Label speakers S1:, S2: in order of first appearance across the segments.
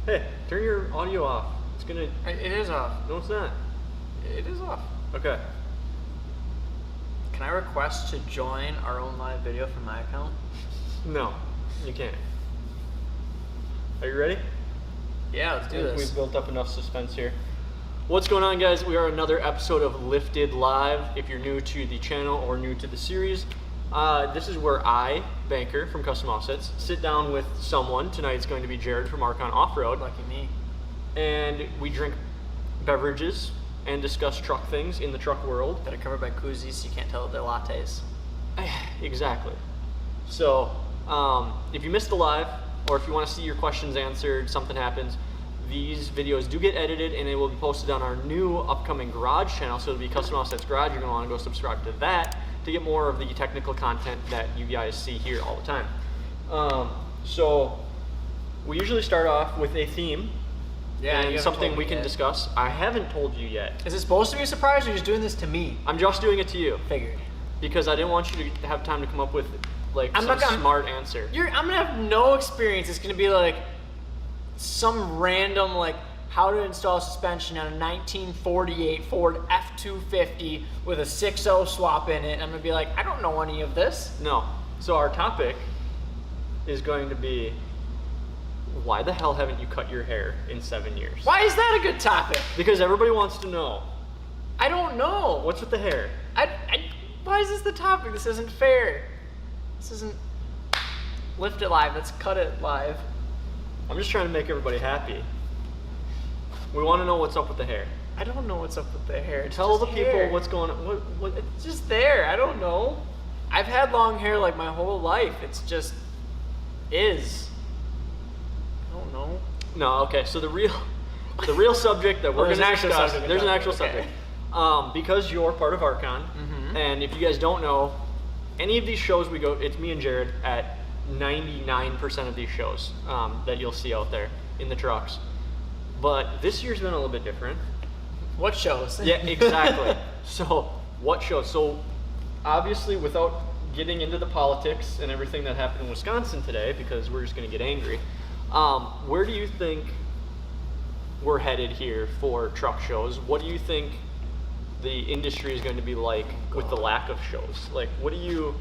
S1: Hey, turn your audio off. It's gonna.
S2: It is off.
S1: No, it's not.
S2: It is off.
S1: Okay.
S2: Can I request to join our own live video from my account?
S1: No, you can't. Are you ready?
S2: Yeah, let's do this.
S1: We've built up enough suspense here. What's going on, guys? We are another episode of Lifted Live. If you're new to the channel or new to the series, this is where I, Banker from Custom Offsets, sit down with someone. Tonight it's going to be Jarrod from Archon Off-Road.
S2: Lucky me.
S1: And we drink beverages and discuss truck things in the truck world.
S2: That are covered by koozies, so you can't tell they're lattes.
S1: Exactly. So, if you missed the live, or if you want to see your questions answered, something happens, these videos do get edited and it will be posted on our new upcoming Garage channel. So it'll be Custom Offsets Garage. You're going to want to go subscribe to that to get more of the technical content that you guys see here all the time. So we usually start off with a theme.
S2: Yeah,
S1: and something we can discuss. I haven't told you yet.
S2: Is it supposed to be a surprise, or you're just doing this to me?
S1: I'm just doing it to you.
S2: Figured.
S1: Because I didn't want you to have time to come up with like some smart answer.
S2: I'm gonna have no experience. It's gonna be like some random like how to install suspension on a 1948 Ford F-250 with a 6.0 swap in it. And I'm gonna be like, I don't know any of this.
S1: No. So our topic is going to be, why the hell haven't you cut your hair in 7 years?
S2: Why is that a good topic?
S1: Because everybody wants to know.
S2: I don't know.
S1: What's with the hair?
S2: Why is this the topic? This isn't fair. This isn't Lift It Live. Let's cut it live.
S1: I'm just trying to make everybody happy. We want to know what's up with the hair.
S2: I don't know what's up with the hair.
S1: Tell the people what's going on. What?
S2: It's just there. I don't know. I've had long hair like my whole life. It's just is. I don't know.
S1: No, okay. So the real subject that we're going to discuss. There's an actual subject. Because you're part of Archon, and if you guys don't know, any of these shows we go, it's me and Jarrod at 99% of these shows that you'll see out there in the trucks. But this year's been a little bit different.
S2: What shows?
S1: Yeah, exactly. So, what shows? So, obviously, without getting into the politics and everything that happened in Wisconsin today, because we're just going to get angry, where do you think we're headed here for truck shows? What do you think the industry is going to be like with the lack of shows? Like, what do you...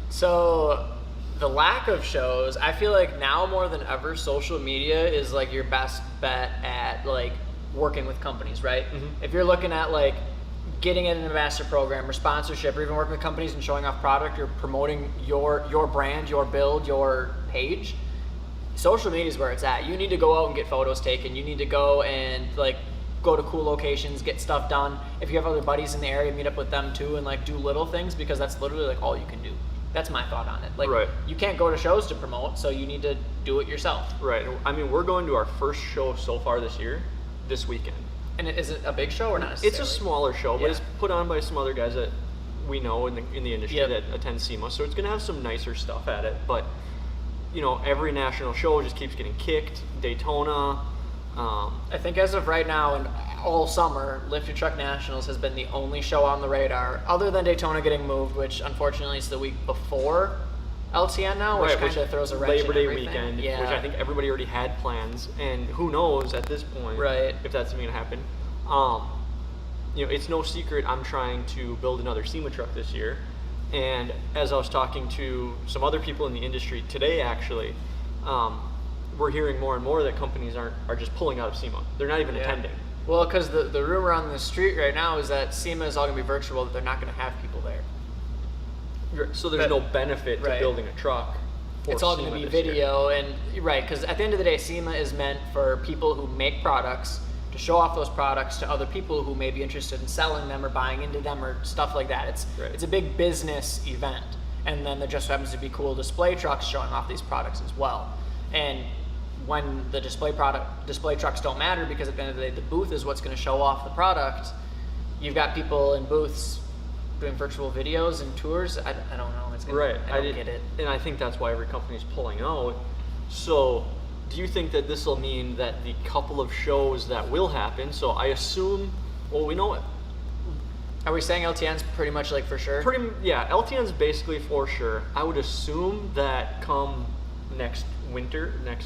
S2: So, the lack of shows, I feel like now more than ever, social media is like your best bet at like working with companies, right? If you're looking at like getting in an ambassador program or sponsorship, or even working with companies and showing off product, or promoting your brand, your build, your page, social media is where it's at. You need to go out and get photos taken. You need to go and like go to cool locations, get stuff done. If you have other buddies in the area, meet up with them too and like do little things, because that's literally like all you can do. That's my thought on it. Like,
S1: right.
S2: You can't go to shows to promote, so you need to do it yourself.
S1: Right. I mean, we're going to our first show so far this year, this weekend.
S2: And is it a big show or not necessarily?
S1: It's a smaller show, but it's put on by some other guys that we know in the industry that attend SEMA. So it's going to have some nicer stuff at it. But, you know, every national show just keeps getting kicked. Daytona.
S2: I think as of right now and all summer, Lift Your Truck Nationals has been the only show on the radar, other than Daytona getting moved, which unfortunately is the week before LTN now, which kind of throws a wrench
S1: Labor Day
S2: in everything.
S1: weekend,
S2: yeah.
S1: which I think everybody already had plans, and who knows at this point if that's going to happen. You know, it's no secret I'm trying to build another SEMA truck this year, and as I was talking to some other people in the industry today, actually, we're hearing more and more that companies are just pulling out of SEMA. They're not even attending.
S2: Well, because the rumor on the street right now is that SEMA is all going to be virtual, that they're not going to have people there.
S1: So there's no benefit to building a truck.
S2: It's all going to be video, and because at the end of the day, SEMA is meant for people who make products to show off those products to other people who may be interested in selling them or buying into them or stuff like that. It's a big business event, and then there just happens to be cool display trucks showing off these products as well. And when the display trucks don't matter, because at the end of the day, the booth is what's going to show off the product. You've got people in booths doing virtual videos and tours. I don't know. I don't get it.
S1: And I think that's why every company is pulling out. So do you think that this will mean that the couple of shows that will happen, so I assume, well, we know it.
S2: Are we saying LTN's pretty much like for sure?
S1: LTN's basically for sure. I would assume that come next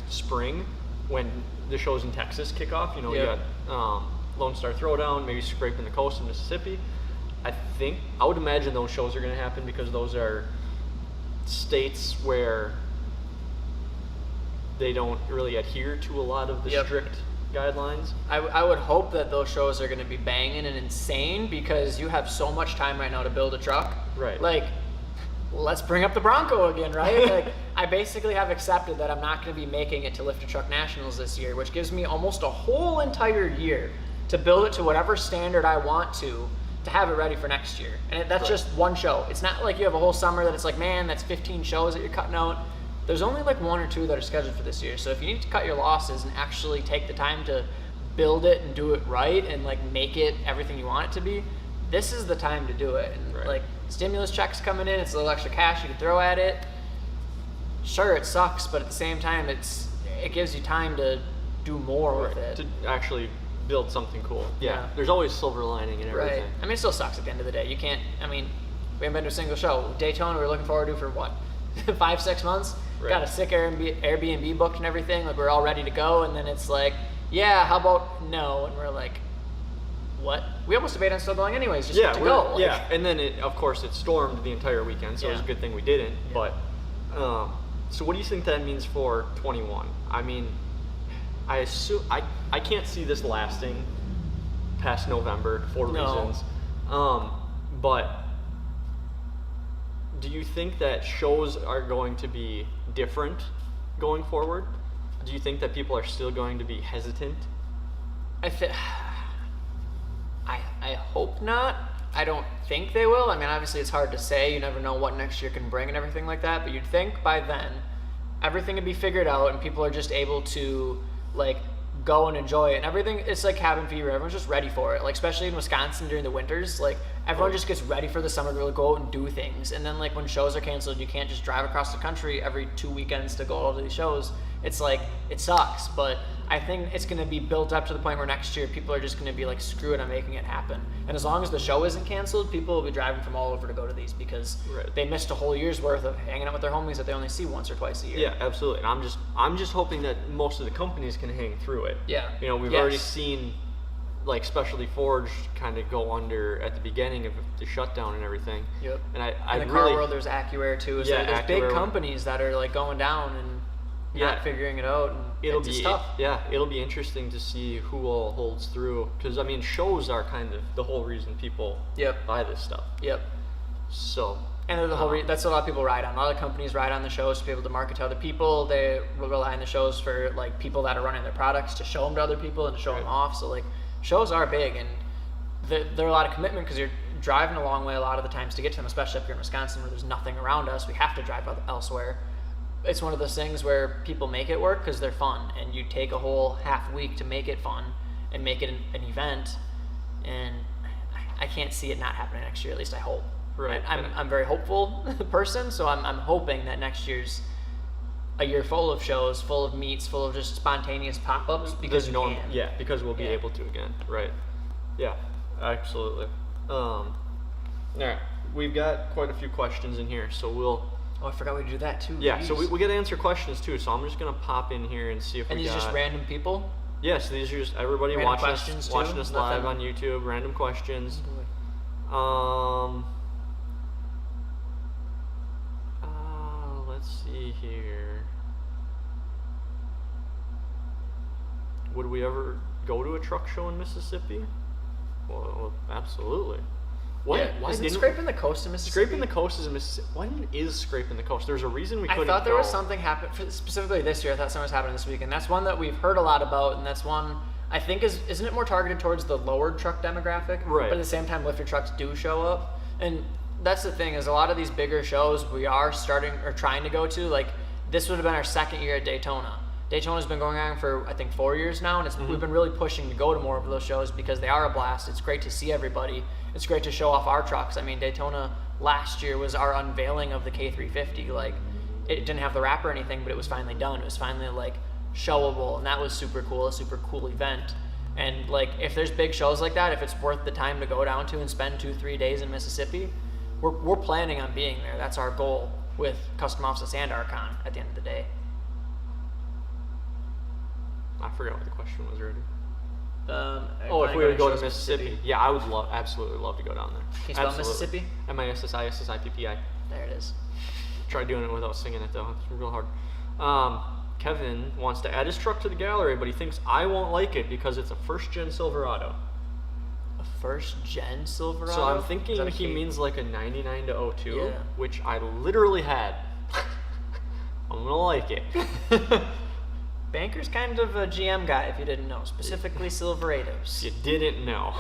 S1: spring, when the shows in Texas kick off. You know,
S2: Yep.
S1: you got Lone Star Throwdown, maybe Scraping the Coast in Mississippi. I would imagine those shows are going to happen because those are states where they don't really adhere to a lot of the
S2: Yep.
S1: strict guidelines.
S2: I would hope that those shows are going to be banging and insane because you have so much time right now to build a truck.
S1: Right.
S2: Like, let's bring up the Bronco again, right? Like, I basically have accepted that I'm not going to be making it to Lift a Truck Nationals this year, which gives me almost a whole entire year to build it to whatever standard I want to have it ready for next year. And that's
S1: Right.
S2: just one show. It's not like you have a whole summer that it's like, man, that's 15 shows that you're cutting out. There's only like 1 or 2 that are scheduled for this year. So if you need to cut your losses and actually take the time to build it and do it right and like make it everything you want it to be, this is the time to do it. And
S1: Right.
S2: like stimulus checks coming in, it's a little extra cash you can throw at it. Sure, it sucks, but at the same time, it gives you time to do more with it.
S1: To actually build something cool.
S2: Yeah.
S1: There's always silver lining in everything.
S2: Right. I mean, it still sucks at the end of the day. You can't. I mean, we haven't been to a single show. Daytona, we're looking forward to for what, 5-6 months.
S1: Right.
S2: Got a sick Airbnb booked and everything. Like we're all ready to go, and then it's like, yeah, how about no? And we're like, what? We almost debated on still going anyways, just to go. Like,
S1: yeah. And then of course it stormed the entire weekend, so it was a
S2: Yeah.
S1: good thing we didn't.
S2: Yeah.
S1: But so what do you think that means for 21? I mean, I assume I can't see this lasting past November for
S2: No.
S1: reasons. But do you think that shows are going to be different going forward? Do you think that people are still going to be hesitant?
S2: I hope not. I don't think they will. I mean, obviously it's hard to say. You never know what next year can bring and everything like that. But you'd think by then everything would be figured out and people are just able to like go and enjoy it. And everything, it's like cabin fever. Everyone's just ready for it. Like especially in Wisconsin during the winters, like everyone just gets ready for the summer to really go out and do things. And then like when shows are canceled, you can't just drive across the country every 2 weekends to go to these shows. It's like, it sucks, but I think it's going to be built up to the point where next year people are just going to be like, screw it, I'm making it happen. And as long as the show isn't canceled, people will be driving from all over to go to these because
S1: Right.
S2: they missed a whole year's worth of hanging out with their homies that they only see once or twice a year.
S1: Yeah, absolutely. And I'm just hoping that most of the companies can hang through it.
S2: Yeah.
S1: You know, we've
S2: Yes.
S1: already seen like Specialty Forged kind of go under at the beginning of the shutdown and everything.
S2: Yep.
S1: And I
S2: In the
S1: really
S2: car world, there's AccuAir too. So
S1: Yeah,
S2: there's big
S1: AccuAir.
S2: companies that are like going down and
S1: Yeah.
S2: not figuring it out. And
S1: it'll
S2: it's
S1: be
S2: just tough.
S1: it'll be interesting to see who all holds through because I mean shows are kind of the whole reason people
S2: Yep.
S1: buy this stuff.
S2: Yep.
S1: So
S2: And the whole that's what a lot of people ride on. A lot of companies ride on the shows to be able to market to other people. They rely on the shows for like people that are running their products to show them to other people and to show them
S1: Right.
S2: off. So like shows are big and they're a lot of commitment because you're driving a long way a lot of the times to get to them, especially up here in Wisconsin where there's nothing around us. We have to drive elsewhere. It's one of those things where people make it work because they're fun, and you take a whole half week to make it fun and make it an event. And I can't see it not happening next year. At least I hope.
S1: Right.
S2: I'm a very hopeful person, so I'm hoping that next year's a year full of shows, full of meets, full of just spontaneous pop-ups because
S1: there's
S2: you can.
S1: yeah, because we'll be
S2: Yeah.
S1: able to again. Right. Yeah, absolutely. All right, we've got quite a few questions in here, so we'll.
S2: Oh, I forgot we do that too.
S1: Yeah, so
S2: Jeez.
S1: we got to answer questions too. So I'm just gonna pop in here and see if
S2: And
S1: we
S2: these
S1: got.
S2: just random people.
S1: Yes, these are just everybody
S2: Random
S1: watching
S2: questions,
S1: us,
S2: too?
S1: watching us live
S2: Nothing-
S1: on YouTube. Random questions. Let's see here. Would we ever go to a truck show in Mississippi? Well, absolutely. Why
S2: Isn't
S1: didn't
S2: Scraping the Coast in Mississippi?
S1: Scraping the Coast is in Mississippi? When is Scraping the Coast? There's a reason we
S2: I
S1: couldn't
S2: thought there
S1: go.
S2: was something happening specifically this year. I thought something was happening this weekend. That's one that we've heard a lot about, and that's one I think isn't it more targeted towards the lowered truck demographic?
S1: Right.
S2: But at the same time, lifter trucks do show up, and that's the thing is a lot of these bigger shows we are starting or trying to go to. Like this would have been our second year at Daytona. Daytona's been going on for I think 4 years now, and we've been really pushing to go to more of those shows because they are a blast. It's great to see everybody. It's great to show off our trucks. I mean, Daytona last year was our unveiling of the K350. Like, it didn't have the wrap or anything, but it was finally done. It was finally like showable, and that was super cool. A super cool event. And like, if there's big shows like that, if it's worth the time to go down to and spend 2-3 days in Mississippi, we're planning on being there. That's our goal with Custom Offsets and Archon at the end of the day.
S1: I forgot what the question was already.
S2: If
S1: If we were to go to Mississippi. Yeah, I would absolutely love to go down there.
S2: Can you spell
S1: Absolutely.
S2: Mississippi?
S1: Mississippi.
S2: There it is.
S1: Try doing it without singing it though. It's real hard. Kevin wants to add his truck to the gallery, but he thinks I won't like it because it's a first-gen Silverado.
S2: A first-gen Silverado?
S1: So I'm
S2: Is
S1: thinking
S2: that a
S1: he
S2: key?
S1: means like a 99 to 02,
S2: Yeah.
S1: which I literally had. I'm gonna like it.
S2: Banker's kind of a GM guy, if you didn't know. Specifically Silverados.
S1: You didn't know.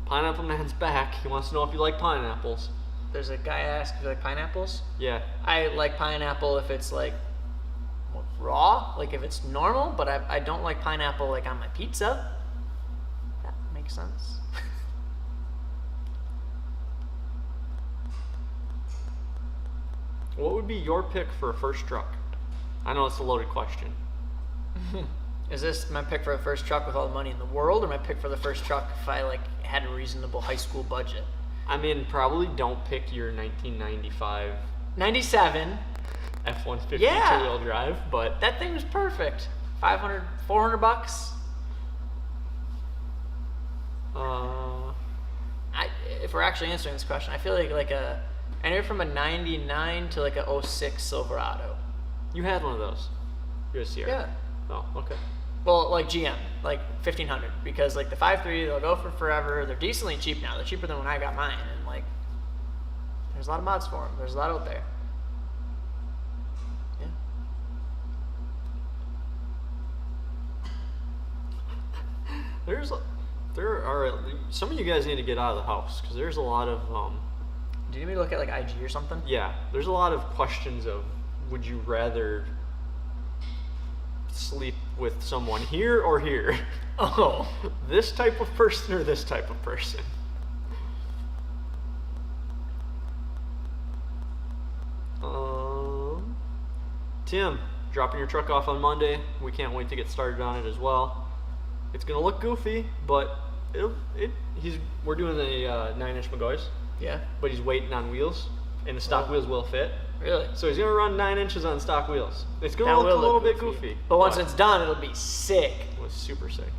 S1: Pineapple Man's back. He wants to know if you like pineapples.
S2: There's a guy asked if you like pineapples.
S1: Yeah.
S2: I like pineapple if it's like raw, like if it's normal, but I don't like pineapple like on my pizza. That makes sense.
S1: What would be your pick for a first truck? I know it's a loaded question.
S2: Is this my pick for the first truck with all the money in the world, or my pick for the first truck if I like had a reasonable high school budget?
S1: I mean, probably don't pick your 1995
S2: 97.
S1: F-150
S2: Yeah.
S1: two-wheel drive, but
S2: That thing was perfect. 500, 400 bucks. If we're actually answering this question, I feel like anywhere from a 99 to like a 06 Silverado.
S1: you had one of those. You're a Sierra.
S2: Yeah.
S1: Oh, okay.
S2: Well, like GM, like 1500, because like the 5.3, they'll go for forever. They're decently cheap now. They're cheaper than when I got mine, and like, there's a lot of mods for them. There's a lot out there. Yeah.
S1: There are some of you guys need to get out of the house because there's a lot of
S2: Do you need me to look at like IG or something?
S1: yeah. There's a lot of questions of would you rather sleep with someone here or here?
S2: Oh.
S1: This type of person or this type of person? Tim, dropping your truck off on Monday. We can't wait to get started on it as well. It's gonna look goofy, but we're doing the 9-inch McGoys,
S2: Yeah.
S1: but he's waiting on wheels, and the stock wheels will fit.
S2: Really?
S1: So he's gonna run 9 inches on stock wheels. It's gonna
S2: That
S1: look
S2: will
S1: a little
S2: look
S1: bit goofy,
S2: But once it's done, it'll be sick.
S1: it was super sick.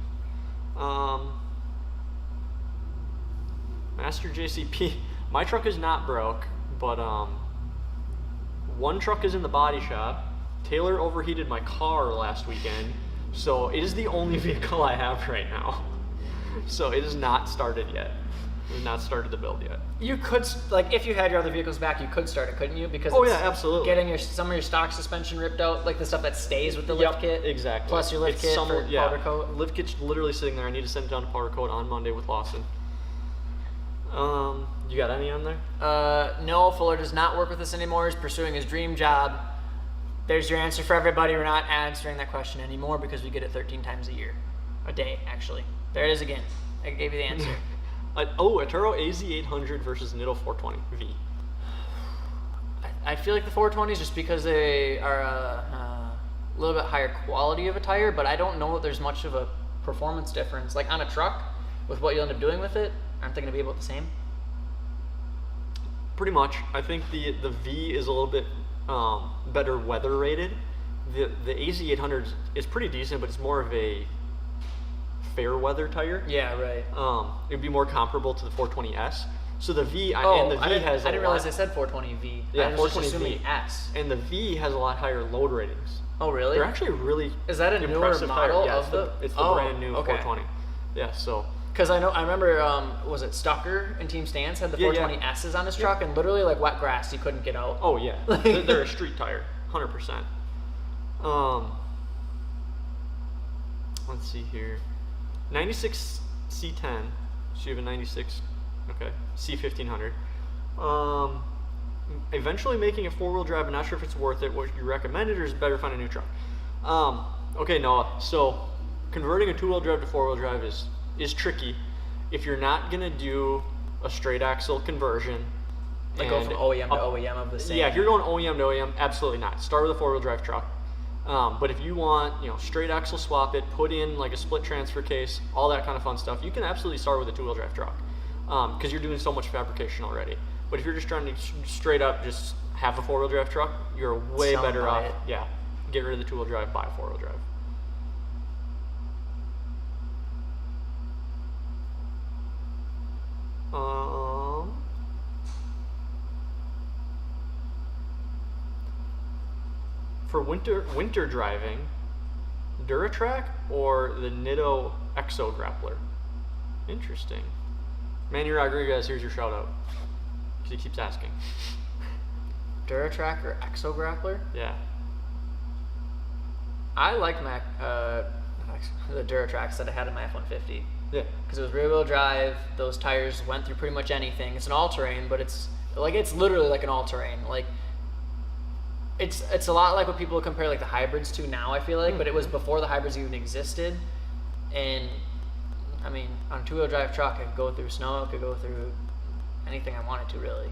S1: Master JCP, my truck is not broke, but one truck is in the body shop. Taylor overheated my car last weekend, so it is the only vehicle I have right now. So it is not started yet. We've not started the build yet.
S2: You could, like, if you had your other vehicles back, you could start it, couldn't you? Because
S1: Oh,
S2: it's
S1: yeah, absolutely.
S2: Getting some of your stock suspension ripped out, like the stuff that stays with the lift kit.
S1: Exactly.
S2: Plus your lift kit for powder coat.
S1: Lift kit's literally sitting there. I need to send it down to powder coat on Monday with Lawson. You got any on there?
S2: No, Fuller does not work with us anymore. He's pursuing his dream job. There's your answer for everybody. We're not answering that question anymore because we get it 13 times a year. A day, actually. There it is again. I gave you the answer.
S1: A Turo AZ800 versus Nitto 420V.
S2: I feel like the 420s just because they are a little bit higher quality of a tire, but I don't know that there's much of a performance difference. Like on a truck, with what you'll end up doing with it, aren't they going to be about the same?
S1: Pretty much. I think the V is a little bit better weather rated. The AZ800 is pretty decent, but it's more of a fair weather tire.
S2: Yeah, right.
S1: It'd be more comparable to the 420S. So the V
S2: Oh,
S1: and the V has
S2: I didn't realize
S1: lot,
S2: they said 420V.
S1: Yeah,
S2: I was just
S1: 420V.
S2: assuming S.
S1: and the V has a lot higher load ratings.
S2: Oh, really?
S1: They're actually really
S2: Is that a newer
S1: impressive
S2: model
S1: tire. Yeah,
S2: of
S1: it's the
S2: Oh,
S1: brand new
S2: okay.
S1: 420. Yeah, so
S2: Because I remember, was it Stucker and Team Stance had the
S1: Yeah, yeah.
S2: 420S's on his truck, and literally like wet grass, you couldn't get out.
S1: oh yeah, they're a street tire, 100%. Let's see here, 96 C10. So you have a 96, okay, C1500. Eventually making a 4-wheel drive. I'm not sure if it's worth it. What you recommended, or is it better find a new truck? Okay, Noah. So converting a 2-wheel drive to 4-wheel drive is tricky if you're not gonna do a straight axle conversion.
S2: Like go
S1: and
S2: from OEM to
S1: up-
S2: OEM of the same.
S1: Yeah, if you're going OEM to OEM, absolutely not. Start with a 4-wheel drive truck. But if you want, straight axle swap it, put in like a split transfer case, all that kind of fun stuff, you can absolutely start with a 2-wheel drive truck because you're doing so much fabrication already. But if you're just trying to straight up just have a 4-wheel drive truck, you're way
S2: Don't
S1: better
S2: buy
S1: off.
S2: it.
S1: Yeah, get rid of the 2-wheel drive, buy a 4-wheel drive. For winter driving, Duratrack or the Nitto Exo Grappler? Interesting. Manny Rodriguez, here's your shout out. Because he keeps asking.
S2: Duratrack or Exo Grappler?
S1: Yeah.
S2: I like the Duratracks that I had in my F-150.
S1: Yeah.
S2: Because it was rear wheel drive. Those tires went through pretty much anything. It's an all-terrain, but it's literally like an all-terrain. Like, it's a lot like what people compare like the hybrids to now, I feel like, but it was before the hybrids even existed. And I mean, on a 2-wheel drive truck, I could go through snow, I could go through anything I wanted to, really.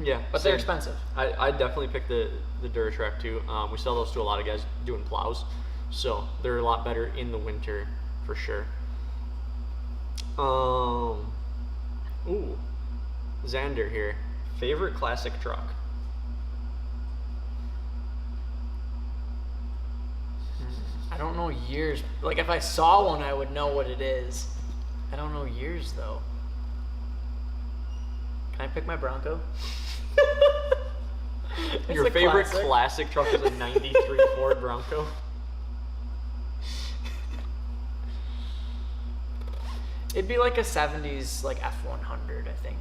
S1: Yeah.
S2: But they're expensive.
S1: I definitely pick the Duratrack too. We sell those to a lot of guys doing plows, so they're a lot better in the winter for sure. Ooh, Xander here. Favorite classic truck?
S2: I don't know years. Like, if I saw one, I would know what it is. I don't know years, though. Can I pick my Bronco?
S1: Your
S2: a
S1: favorite
S2: classic.
S1: classic truck is a 93 Ford Bronco?
S2: It'd be like a 70s, like F100, I think.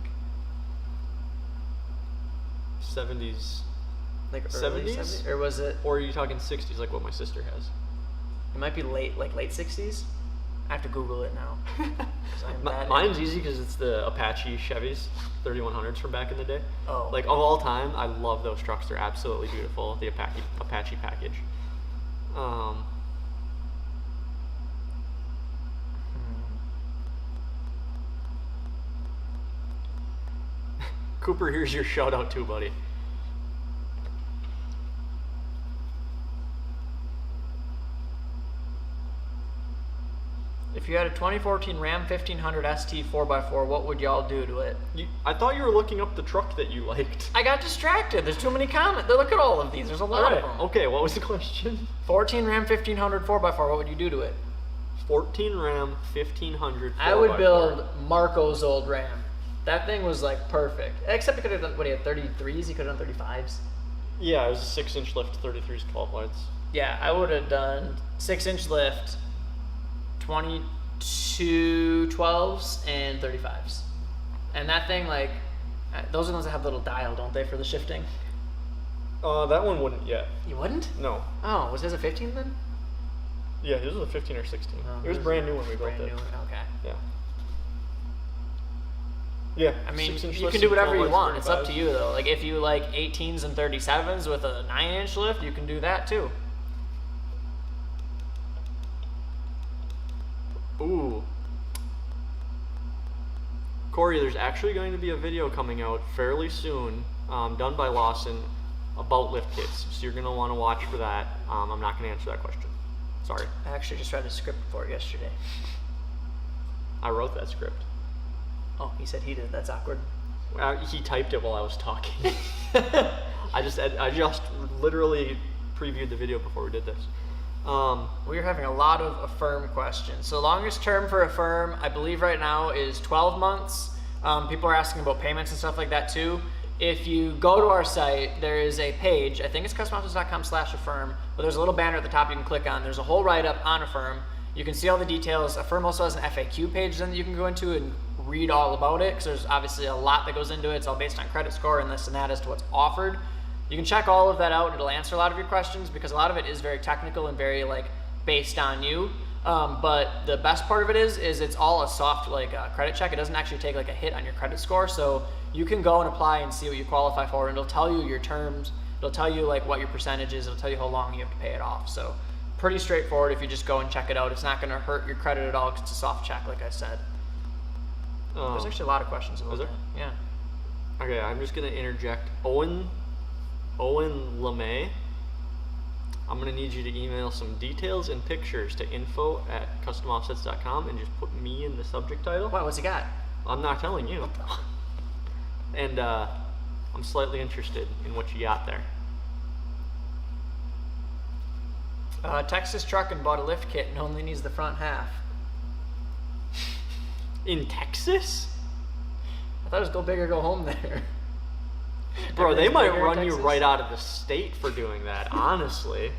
S1: 70s?
S2: Like early
S1: 70s?
S2: 70s? Or was it?
S1: Or are you talking 60s like what my sister has?
S2: It might be late 60s. I have to Google it now. 'Cause I'm bad at-
S1: Mine's easy because it's the Apache Chevys, 3100s from back in the day.
S2: Oh.
S1: Like, of all time, I love those trucks. They're absolutely beautiful. The Apache package. Cooper, here's your shout out too, buddy.
S2: If you had a 2014 Ram 1500 ST 4x4, what would y'all do to it?
S1: I thought you were looking up the truck that you liked.
S2: I got distracted. There's too many comments. Look at all of these. There's a lot of them.
S1: Okay, what was the question?
S2: 14 Ram 1500 4x4, what would you do to it?
S1: 14 Ram 1500.
S2: I would
S1: 4x4.
S2: build Marco's old Ram. That thing was like perfect. Except he could have done, what, he had 33s? He could have done 35s?
S1: Yeah, it was a 6-inch lift, 33s, 12 lights.
S2: Yeah, I would have done 6-inch lift, 22 12s, and 35s. And that thing, like, those are the ones that have the little dial, don't they, for the shifting?
S1: That one wouldn't yet.
S2: You wouldn't?
S1: No.
S2: Oh, was his a 15 then?
S1: Yeah, his was a 15 or 16.
S2: Oh,
S1: It was brand new when we built
S2: brand
S1: it.
S2: new. Okay.
S1: Yeah. Yeah.
S2: I mean,
S1: 6-inch
S2: you
S1: lifts
S2: can do
S1: and
S2: whatever
S1: 12
S2: you
S1: lights,
S2: want. It's up
S1: 35s.
S2: to you, though. Like, if you like 18s and 37s with a 9-inch lift, you can do that, too.
S1: Ooh. Corey, there's actually going to be a video coming out fairly soon, done by Lawson, about lift kits. So you're going to want to watch for that. I'm not going to answer that question. Sorry.
S2: I actually just read a script for it yesterday.
S1: I wrote that script.
S2: Oh, he said he did. That's awkward.
S1: He typed it while I was talking. I just literally previewed the video before we did this.
S2: We are having a lot of Affirm questions. So longest term for Affirm, I believe right now, is 12 months. People are asking about payments and stuff like that too. If you go to our site, there is a page, I think it's customoptions.com/Affirm, but there's a little banner at the top you can click on. There's a whole write-up on Affirm. You can see all the details. Affirm also has an FAQ page then that you can go into and read all about it, because there's obviously a lot that goes into it. It's all based on credit score and this and that as to what's offered. You can check all of that out. It'll answer a lot of your questions because a lot of it is very technical and very like based on you. But the best part of it is it's all a soft credit check. It doesn't actually take like a hit on your credit score. So you can go and apply and see what you qualify for, and it'll tell you your terms. It'll tell you like what your percentage is. It'll tell you how long you have to pay it off. So pretty straightforward if you just go and check it out. It's not going to hurt your credit at all because it's a soft check, like I said. There's actually a lot of questions about that. Yeah.
S1: Okay, I'm just gonna interject. Owen LeMay, I'm gonna need you to email some details and pictures to info@customoffsets.com and just put me in the subject title.
S2: What? What's he got?
S1: I'm not telling you. and I'm slightly interested in what you got there.
S2: Texas Truckin' bought a lift kit and only needs the front half.
S1: In Texas?
S2: I thought it was go big or go home there.
S1: Bro, they
S2: Everything's
S1: might
S2: bigger in
S1: run you
S2: Texas.
S1: right out of the state for doing that, honestly.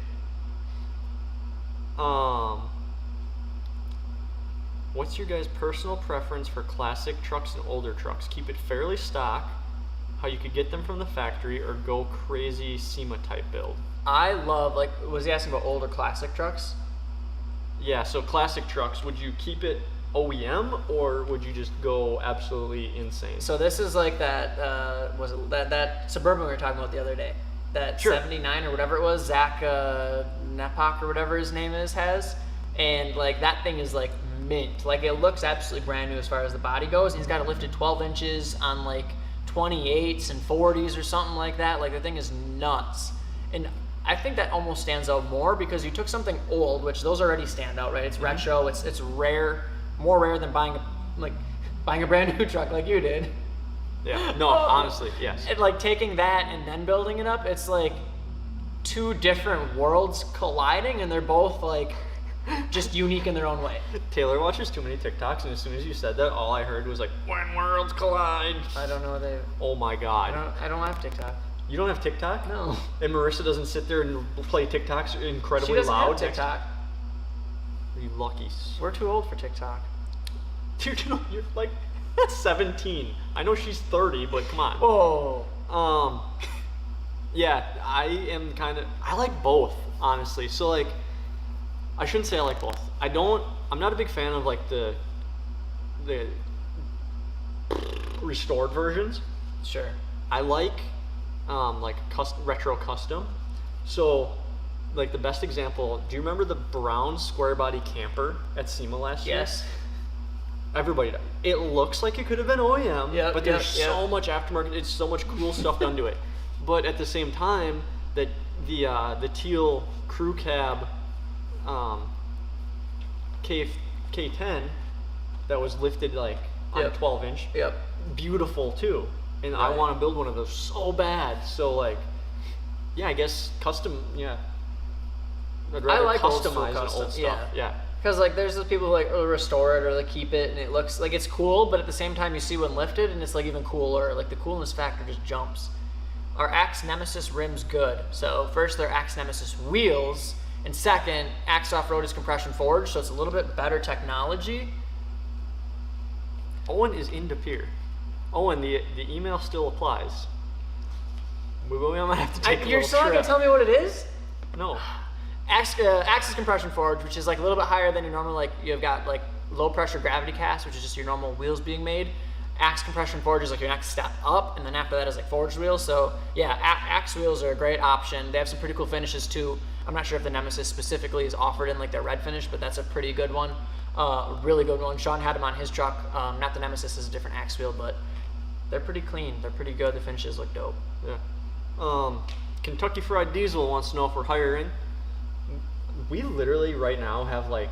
S1: What's your guys' personal preference for classic trucks and older trucks? Keep it fairly stock, how you could get them from the factory, or go crazy SEMA type build?
S2: I love, like, was he asking about older classic trucks?
S1: Yeah, so classic trucks, would you keep it OEM or would you just go absolutely insane?
S2: So this is like that, was it that Suburban we were talking about the other day? That
S1: Sure.
S2: 79 or whatever it was, Zach Nepok or whatever his name is has. And like that thing is like mint. Like it looks absolutely brand new as far as the body goes. He's got it lifted 12 inches on like 28s and 40s or something like that. Like the thing is nuts. And I think that almost stands out more because you took something old, which those already stand out, right? It's retro, it's rare, more rare than buying a brand new truck like you did.
S1: Yeah, no, honestly, yes.
S2: And like taking that and then building it up, it's like two different worlds colliding, and they're both like just unique in their own way.
S1: Taylor watches too many TikToks, and as soon as you said that, all I heard was like, when worlds collide.
S2: I don't know they.
S1: Oh my God.
S2: I don't have TikTok.
S1: You don't have TikTok?
S2: No.
S1: And Marissa doesn't sit there and play TikToks incredibly
S2: She doesn't
S1: loud?
S2: have TikTok.
S1: You lucky.
S2: We're too old for TikTok.
S1: Dude, you're like 17. I know she's 30, but come on.
S2: Whoa.
S1: Yeah, I like both, honestly. So like, I shouldn't say I like both. I'm not a big fan of like the restored versions.
S2: Sure.
S1: I like retro custom. So like the best example, do you remember the brown square body camper at SEMA last year?
S2: Yes.
S1: Everybody does. It looks like it could have been OEM,
S2: Yep,
S1: but there's
S2: yep,
S1: so much aftermarket, it's so much cool stuff done to it. But at the same time, that the teal crew cab K10 that was lifted like on
S2: Yep.
S1: 12 inch,
S2: Yep.
S1: beautiful too. And I
S2: Right.
S1: want to build one of those so bad. So like, yeah, I guess custom. Yeah, I'd rather
S2: like old school
S1: customize
S2: custom,
S1: old stuff.
S2: yeah. Because like there's those people who like restore it or like keep it and it looks like it's cool, but at the same time you see one lifted and it's like even cooler. Like the coolness factor just jumps. Are Axe Nemesis rims good? So first they're Axe Nemesis wheels, and second Axe Off-Road is compression forged, so it's a little bit better technology.
S1: Owen is in De Pere. Owen, the email still applies. We might have to take a
S2: You're
S1: little
S2: still not
S1: trip.
S2: gonna tell me what it is?
S1: No.
S2: Axe is compression forged, which is like a little bit higher than your normal. Like you've got like low pressure gravity cast, which is just your normal wheels being made. Axe compression forged is like your next step up, and then after that is like forged wheels. So yeah, Axe wheels are a great option. They have some pretty cool finishes too. I'm not sure if the Nemesis specifically is offered in like their red finish, but that's a pretty good one. Really good one. Sean had them on his truck. Not the Nemesis, is a different Axe wheel, but they're pretty clean. They're pretty good. The finishes look dope.
S1: Yeah. Kentucky Fried Diesel wants to know if we're hiring. We literally right now have like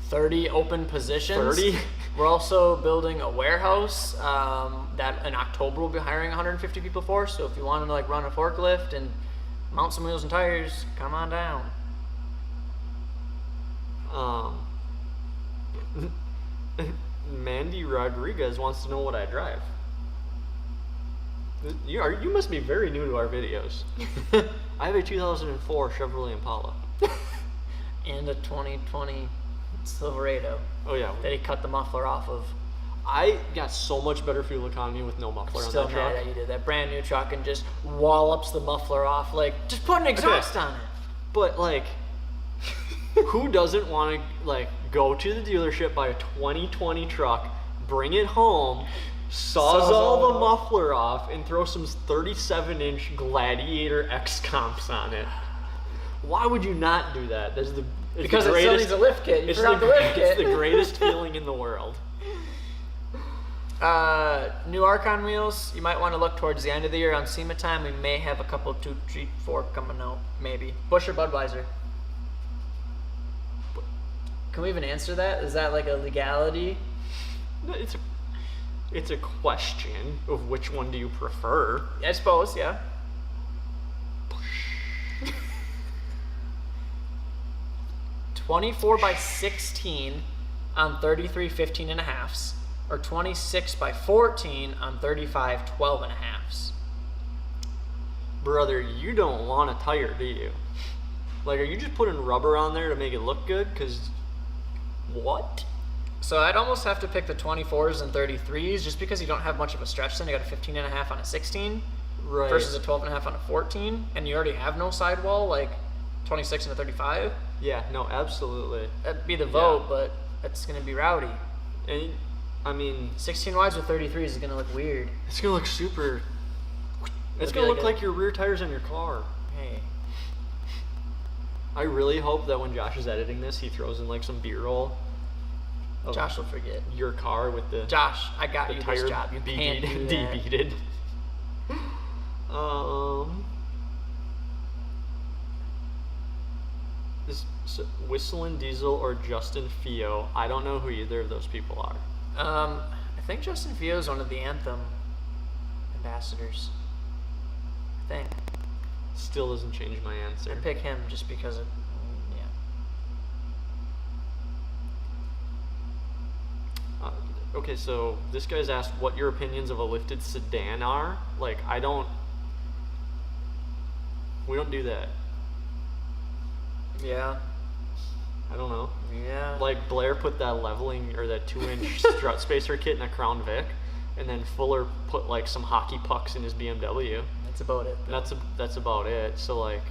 S2: 30 open positions.
S1: 30?
S2: We're also building a warehouse that in October we'll be hiring 150 people for. So if you want to like run a forklift and mount some wheels and tires, come on down.
S1: Mandy Rodriguez wants to know what I drive. You must be very new to our videos. I have a 2004 Chevrolet Impala.
S2: And a 2020 Silverado
S1: Oh yeah.
S2: that he cut the muffler off of.
S1: I got so much better fuel economy with no muffler on
S2: Still
S1: that
S2: mad
S1: truck.
S2: that you did that brand new truck and just wallops the muffler off. Like, just put an exhaust on it.
S1: But like, who doesn't want to like go to the dealership, buy a 2020 truck, bring it home, sawzall the muffler off, and throw some 37-inch Gladiator X comps on it? Why would you not do that?
S2: Because it still needs a lift kit. You forgot the lift kit.
S1: It's the greatest feeling in the world.
S2: New Archon wheels, you might want to look towards the end of the year on SEMA time. We may have a couple 2, 3, 4 coming out, maybe. Busch or Budweiser? Can we even answer that? Is that like a legality?
S1: No, It's a question of which one do you prefer.
S2: I suppose, yeah. .24 by 16 on 33 15 and a halves, or 26 by 14 on 35 12 and a halves.
S1: Brother, you don't want a tire, do you? Like, are you just putting rubber on there to make it look good? Because, what?
S2: So I'd almost have to pick the 24s and 33s just because you don't have much of a stretch then. You got a 15 and a half on a 16
S1: Right.
S2: versus a 12 and a half on a 14, and you already have no sidewall like 26 and a 35.
S1: Yeah, no, absolutely.
S2: That'd be the vote, but it's going to be rowdy.
S1: And, I mean,
S2: 16 wides with 33s is going to look weird.
S1: it's going to look super... It's
S2: It'll
S1: going to
S2: be
S1: look
S2: like
S1: like your rear tires on your car.
S2: Hey.
S1: I really hope that when Josh is editing this, he throws in, like, some B-roll of
S2: Josh will forget.
S1: your car with the...
S2: Josh, I got
S1: the
S2: you
S1: tire
S2: this job. You can't do that.
S1: debeaded. Is Whistling Diesel or Justin Fio? I don't know who either of those people are.
S2: I think Justin Fio is one of the Anthem ambassadors. I think.
S1: Still doesn't change my answer.
S2: I pick him just because of, yeah.
S1: Okay, so this guy's asked what your opinions of a lifted sedan are. Like, we don't do that.
S2: Yeah.
S1: I don't know.
S2: Yeah.
S1: Like, Blair put that leveling or that 2-inch strut spacer kit in a Crown Vic, and then Fuller put like some hockey pucks in his BMW.
S2: That's about it.
S1: That's about it. So like,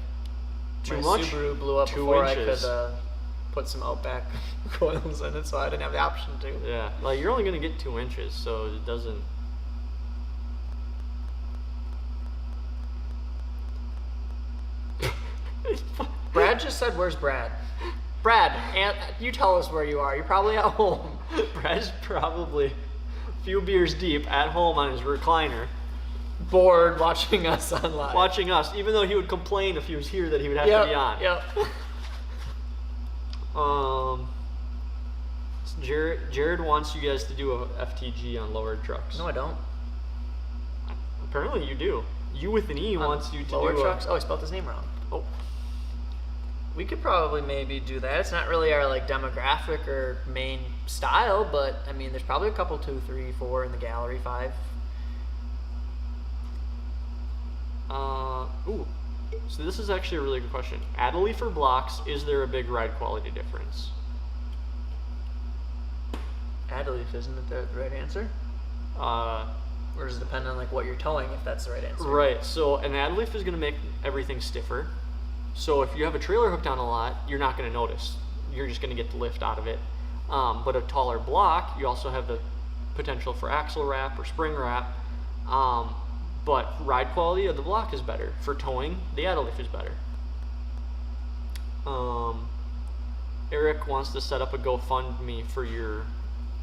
S1: too
S2: My
S1: much.
S2: Subaru blew up
S1: 2
S2: before
S1: inches.
S2: I could put some Outback coils in it, so I didn't have the option to.
S1: Yeah, like you're only gonna get 2 inches, so it doesn't.
S2: Brad just said, "Where's Brad?" Brad, you tell us where you are. You're probably at home.
S1: Brad's probably a few beers deep at home on his recliner,
S2: Bored watching us on live.
S1: watching us. Even though he would complain if he was here that he would have to be on.
S2: Yep.
S1: Jarrod wants you guys to do a FTG on lowered trucks.
S2: No, I don't.
S1: Apparently you do. You with an E wants you to
S2: lower
S1: do
S2: trucks. Oh, I spelled his name wrong.
S1: Oh,
S2: We could probably maybe do that. It's not really our like demographic or main style, but I mean, there's probably a couple 2, 3, 4 in the gallery, 5.
S1: ooh. So this is actually a really good question. Adderley for blocks, is there a big ride quality difference?
S2: Adeleaf, isn't it the right answer? Or does it depend on like what you're towing if that's the right answer?
S1: Right, so an Adderleaf is going to make everything stiffer. So if you have a trailer hooked on a lot, you're not going to notice. You're just going to get the lift out of it. But a taller block, you also have the potential for axle wrap or spring wrap. But ride quality of the block is better. For towing, the Adderleaf is better. Eric wants to set up a GoFundMe for your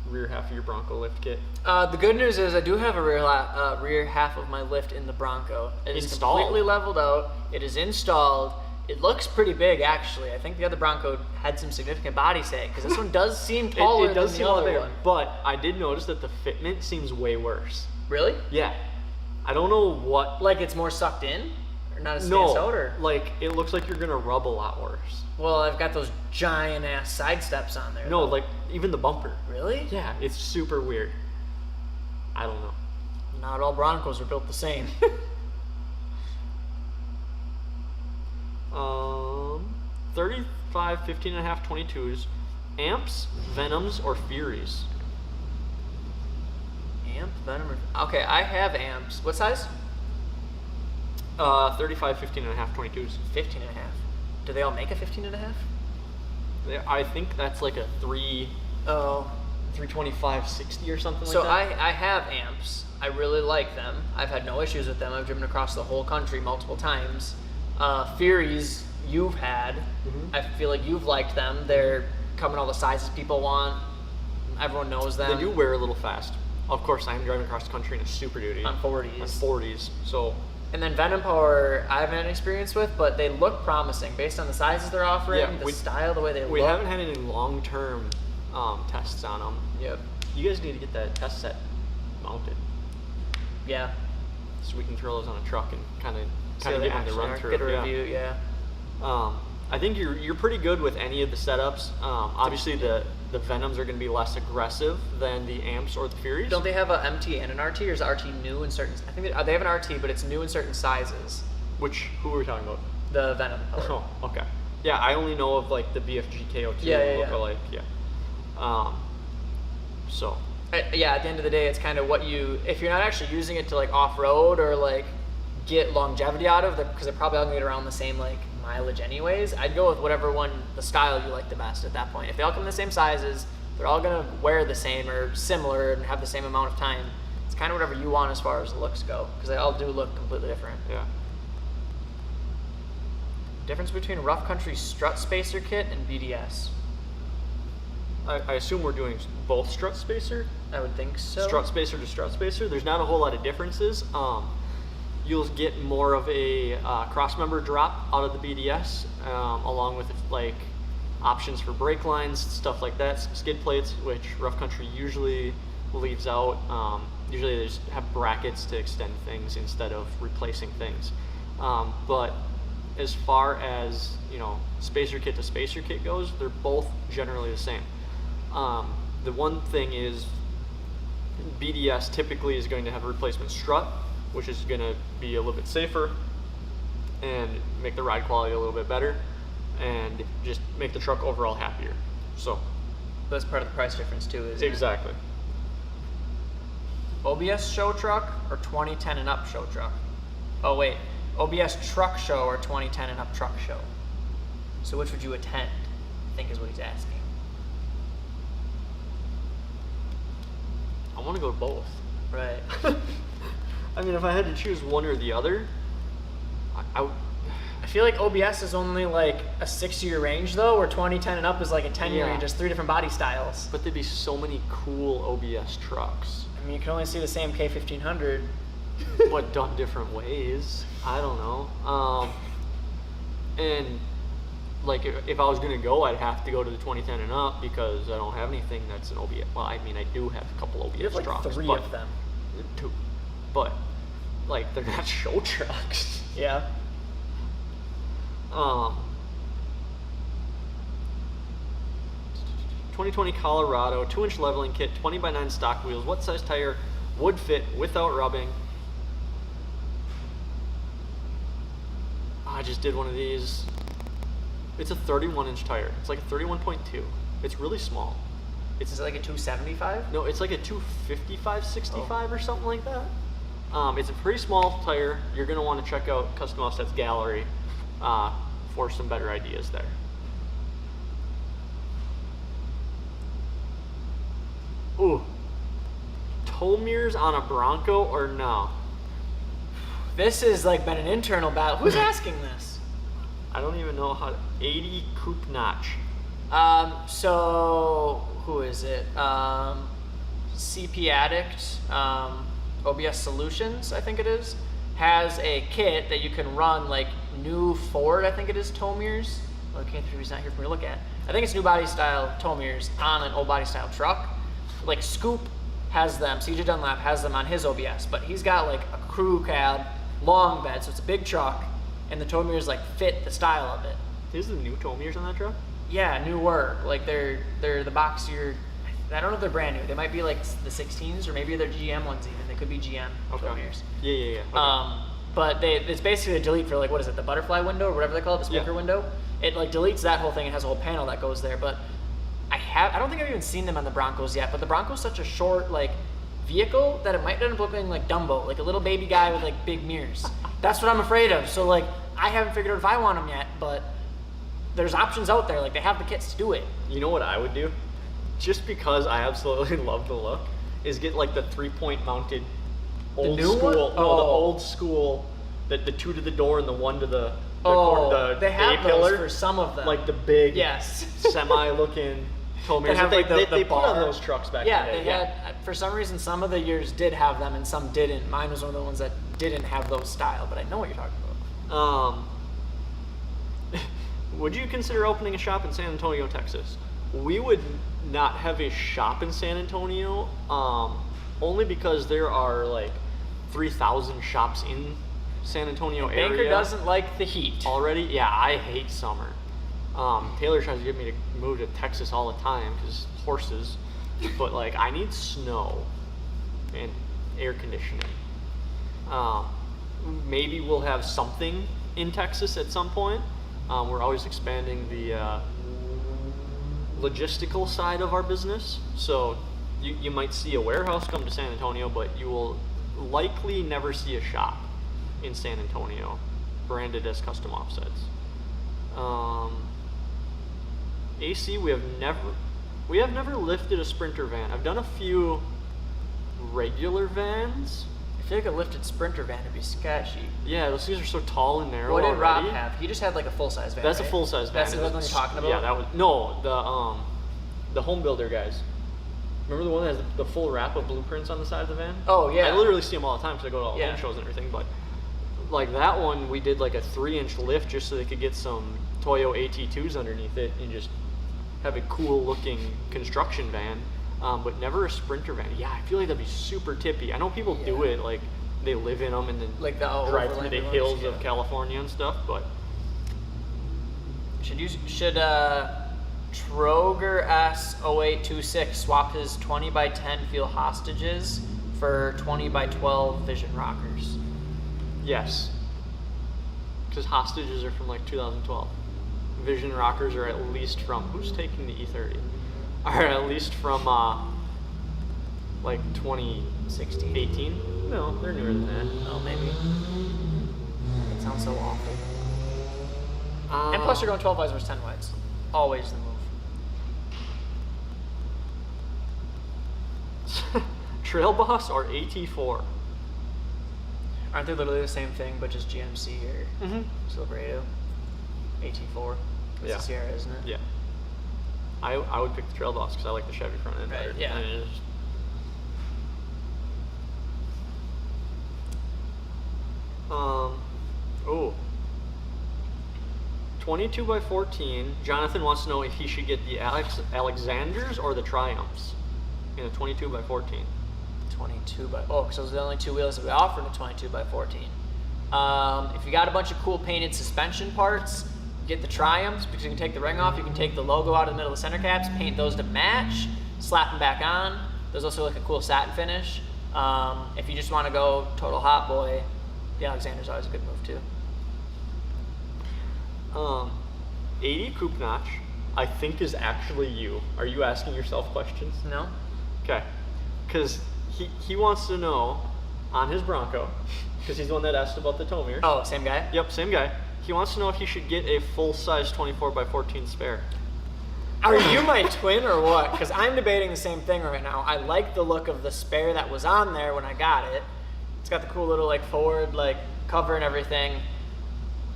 S1: rear half of your Bronco lift kit.
S2: The good news is I do have a rear half of my lift in the Bronco. It is
S1: Installed.
S2: completely leveled out. It is installed. It looks pretty big, actually. I think the other Bronco had some significant body sag because this one does seem taller
S1: It does
S2: than
S1: seem
S2: the
S1: a lot
S2: other
S1: bigger,
S2: one.
S1: but I did notice that the fitment seems way worse.
S2: Really?
S1: Yeah. I don't know what.
S2: Like it's more sucked in, or not as stands out, or?
S1: Like it looks like you're gonna rub a lot worse.
S2: Well, I've got those giant ass side steps on there.
S1: No,
S2: though.
S1: like even the bumper.
S2: Really?
S1: Yeah, it's super weird. I don't know.
S2: Not all Broncos are built the same.
S1: 35, 15 and a half, 22s, amps, venoms, or furies.
S2: Amp, Venom, okay, I have amps. What size?
S1: 35, 15 and a half, 22s.
S2: 15 and a half. Do they all make a 15 and a half?
S1: I think that's like a 325, 60 or something
S2: So
S1: like that.
S2: I have amps. I really like them. I've had no issues with them. I've driven across the whole country multiple times. Furies you've had.
S1: Mhm.
S2: I feel like you've liked them. They're come in all the sizes people want. Everyone knows them.
S1: They do wear a little fast. Of course, I am driving across the country in a Super Duty.
S2: On 40s.
S1: On 40s. So,
S2: And then Venom Power I haven't had experience with, but they look promising based on the sizes they're offering,
S1: Yeah,
S2: the style, the way they
S1: we
S2: look.
S1: haven't had any long-term tests on them.
S2: Yep.
S1: You guys need to get that test set mounted.
S2: Yeah.
S1: So we can throw those on a truck and kind of
S2: See how they
S1: get them to
S2: actually
S1: run
S2: are.
S1: through.
S2: Get a review, yeah.
S1: I think you're pretty good with any of the setups. Obviously, the Venoms are going to be less aggressive than the Amps or the Furies.
S2: Don't they have a MT and an RT, or is RT new in certain? I think they have an RT, but it's new in certain sizes.
S1: Who are we talking about?
S2: The Venom color.
S1: Oh, okay. Yeah, I only know of like the BFG KO2 lookalike. Yeah. So.
S2: Yeah, at the end of the day, it's kind of what if you're not actually using it to like off road or like get longevity out of, because they're probably all gonna get around the same like mileage anyways. I'd go with whatever one, the style you like the best at that point. If they all come in the same sizes, they're all gonna wear the same or similar and have the same amount of time. It's kind of whatever you want as far as the looks go, because they all do look completely different.
S1: Yeah.
S2: Difference between rough country strut spacer kit and BDS.
S1: I assume we're doing both strut spacer.
S2: I would think so.
S1: Strut spacer to strut spacer. There's not a whole lot of differences. You'll get more of a cross member drop out of the BDS, along with like options for brake lines, stuff like that, skid plates, which rough country usually leaves out. Usually they just have brackets to extend things instead of replacing things. But as far as spacer kit to spacer kit goes, they're both generally the same. The one thing is BDS typically is going to have a replacement strut, which is going to be a little bit safer and make the ride quality a little bit better and just make the truck overall happier. So
S2: that's part of the price difference too, isn't
S1: exactly.
S2: it? OBS show truck or 2010 and up show truck? Oh wait, OBS truck show or 2010 and up truck show? So which would you attend, I think is what he's asking.
S1: I want to go to both.
S2: Right.
S1: I mean, if I had to choose one or the other, I
S2: feel like OBS is only like a 6-year range though, where 2010 and up is like a 10-year range, just 3 different body styles.
S1: But there'd be so many cool OBS trucks.
S2: I mean, you can only see the same K1500.
S1: But done different ways. I don't know. And like if I was gonna go, I'd have to go to the 2010 and up because I don't have anything that's an OBS. Well, I mean, I do have a couple OBS
S2: you have like
S1: trucks,
S2: 3
S1: but
S2: of them.
S1: 2. But like they're not show trucks.
S2: Yeah.
S1: 2020 Colorado 2-inch leveling kit, 20x9 stock wheels. What size tire would fit without rubbing? I just did one of these. It's a 31-inch tire. It's like a 31.2. It's really small.
S2: Is it like a 275?
S1: No, it's like a 255, 65 or something like that. It's a pretty small tire. You're going to want to check out Custom Offset's gallery for some better ideas there. Ooh. Tow mirrors on a Bronco or no?
S2: This has like been an internal battle. Who's asking this?
S1: I don't even know how to. 80 coupe notch.
S2: So who is it? CP Addict, OBS Solutions, I think it is, has a kit that you can run like new Ford, I think it is, tow mirrors. Well, he's not here for me to look at. I think it's new body style tow mirrors on an old body style truck. Like Scoop has them, CJ Dunlap has them on his OBS, but he's got like a crew cab, long bed, so it's a big truck, and the tow mirrors like fit the style of it.
S1: Is the new tow mirrors on that truck?
S2: Yeah, newer. Like they're the boxier. I don't know if they're brand new. They might be like the 16s or maybe they're GM ones even. They could be GM tow mirrors.
S1: Yeah. Okay.
S2: But it's basically a delete for like, what is it, the butterfly window or whatever they call it, the speaker window. It like deletes that whole thing and has a whole panel that goes there. But I don't think I've even seen them on the Broncos yet. But the Bronco's such a short like vehicle that it might end up looking like Dumbo, like a little baby guy with like big mirrors. That's what I'm afraid of. So like I haven't figured out if I want them yet, but there's options out there. Like they have the kits to do it.
S1: You know what I would do? Just because I absolutely love the look, is get like the 3-point mounted old
S2: new
S1: school.
S2: one?
S1: No, the old school, the 2 to the door and the 1 to the
S2: they have
S1: A-pillar,
S2: those for some of them.
S1: like the big
S2: yes
S1: semi-looking tow mirrors.
S2: have, like, the
S1: they put
S2: bar.
S1: on those trucks back
S2: yeah,
S1: in the day.
S2: they had, for some reason, some of the years did have them and some didn't. Mine was one of the ones that didn't have those style, but I know what you're talking about.
S1: Would you consider opening a shop in San Antonio, Texas? We would not have a shop in San Antonio, only because there are like 3,000 shops in San Antonio area.
S2: Banker doesn't like the heat.
S1: Already? Yeah, I hate summer. Taylor tries to get me to move to Texas all the time because horses, but like I need snow and air conditioning. Maybe we'll have something in Texas at some point. We're always expanding the logistical side of our business, so you might see a warehouse come to San Antonio, but you will likely never see a shop in San Antonio branded as custom offsets. AC, we have never lifted a Sprinter van. I've done a few regular vans.
S2: I feel like a lifted Sprinter van would be sketchy.
S1: Yeah, those things are so tall and narrow.
S2: What did
S1: already.
S2: Rob have? He just had like a full-size van.
S1: That's
S2: right?
S1: a full-size van.
S2: That's the one you're talking about?
S1: Yeah, that was the home builder guys. Remember the one that has the full wrap of blueprints on the side of the van?
S2: Oh yeah.
S1: I literally see them all the time because I go to all home shows and everything. But like that one, we did like a 3-inch lift just so they could get some Toyo AT2s underneath it and just have a cool looking construction van. But never a Sprinter van. Yeah, I feel like that'd be super tippy. I know people do it, like they live in them and then
S2: like the
S1: drive through the hills of California and stuff. But
S2: should Troger S0826 swap his 20x10 fuel hostages for 20x12 Vision rockers?
S1: Yes, because hostages are from like 2012. Vision rockers are at least from, who's taking the E30? Are at least from like 2016, 18? No, they're newer than that.
S2: Oh, maybe. That sounds so awful. And plus, you're going 12 wides versus 10 wides. Always the move.
S1: Trail Boss or AT4?
S2: Aren't they literally the same thing, but just GMC or Silverado? AT4. It's the Sierra, isn't it?
S1: Yeah. I would pick the Trail Boss because I like the Chevy front end better.
S2: Yeah.
S1: Oh. 22x14. Jonathan wants to know if he should get the Alexanders or the Triumphs in a 22x14.
S2: 22x. Oh, because those are the only two wheels that we offer in a 22x14. If you got a bunch of cool painted suspension parts, get the Triumphs because you can take the ring off. You can take the logo out of the middle of the center caps, paint those to match, slap them back on. Those also look a cool satin finish. If you just want to go total hot boy, the Alexander's always a good move too.
S1: 80 Coupe Notch, I think is actually you. Are you asking yourself questions?
S2: No.
S1: Okay. Because he wants to know on his Bronco, because he's the one that asked about the tow mirrors.
S2: Oh, same guy?
S1: Yep, same guy. He wants to know if he should get a full-size 24x14 spare.
S2: Are you my twin or what? Because I'm debating the same thing right now. I like the look of the spare that was on there when I got it. It's got the cool little like forward like cover and everything.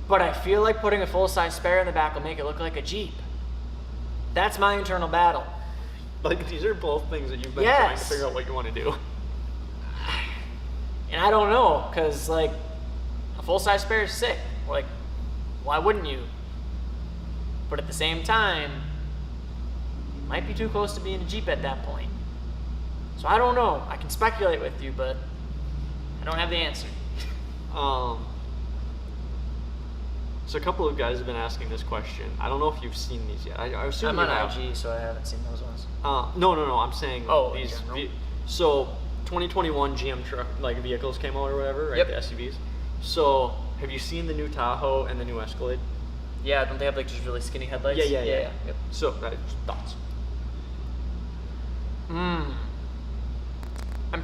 S2: But I feel like putting a full-size spare in the back will make it look like a Jeep. That's my internal battle.
S1: Like, these are both things that you've been trying to figure out what you want to do.
S2: And I don't know, because, like, a full-size spare is sick. Like, why wouldn't you? But at the same time, you might be too close to being a Jeep at that point. So I don't know. I can speculate with you, but I don't have the answer.
S1: So a couple of guys have been asking this question. I don't know if you've seen these yet. I assume
S2: I'm
S1: you
S2: on
S1: have.
S2: IG, so I haven't seen those ones.
S1: No. I'm saying
S2: these.
S1: So 2021 GM truck like vehicles came out or whatever, right?
S2: Yep.
S1: The SUVs. So have you seen the new Tahoe and the new Escalade?
S2: Yeah, don't they have like just really skinny headlights?
S1: Yeah.
S2: Yep.
S1: So thoughts?
S2: I'm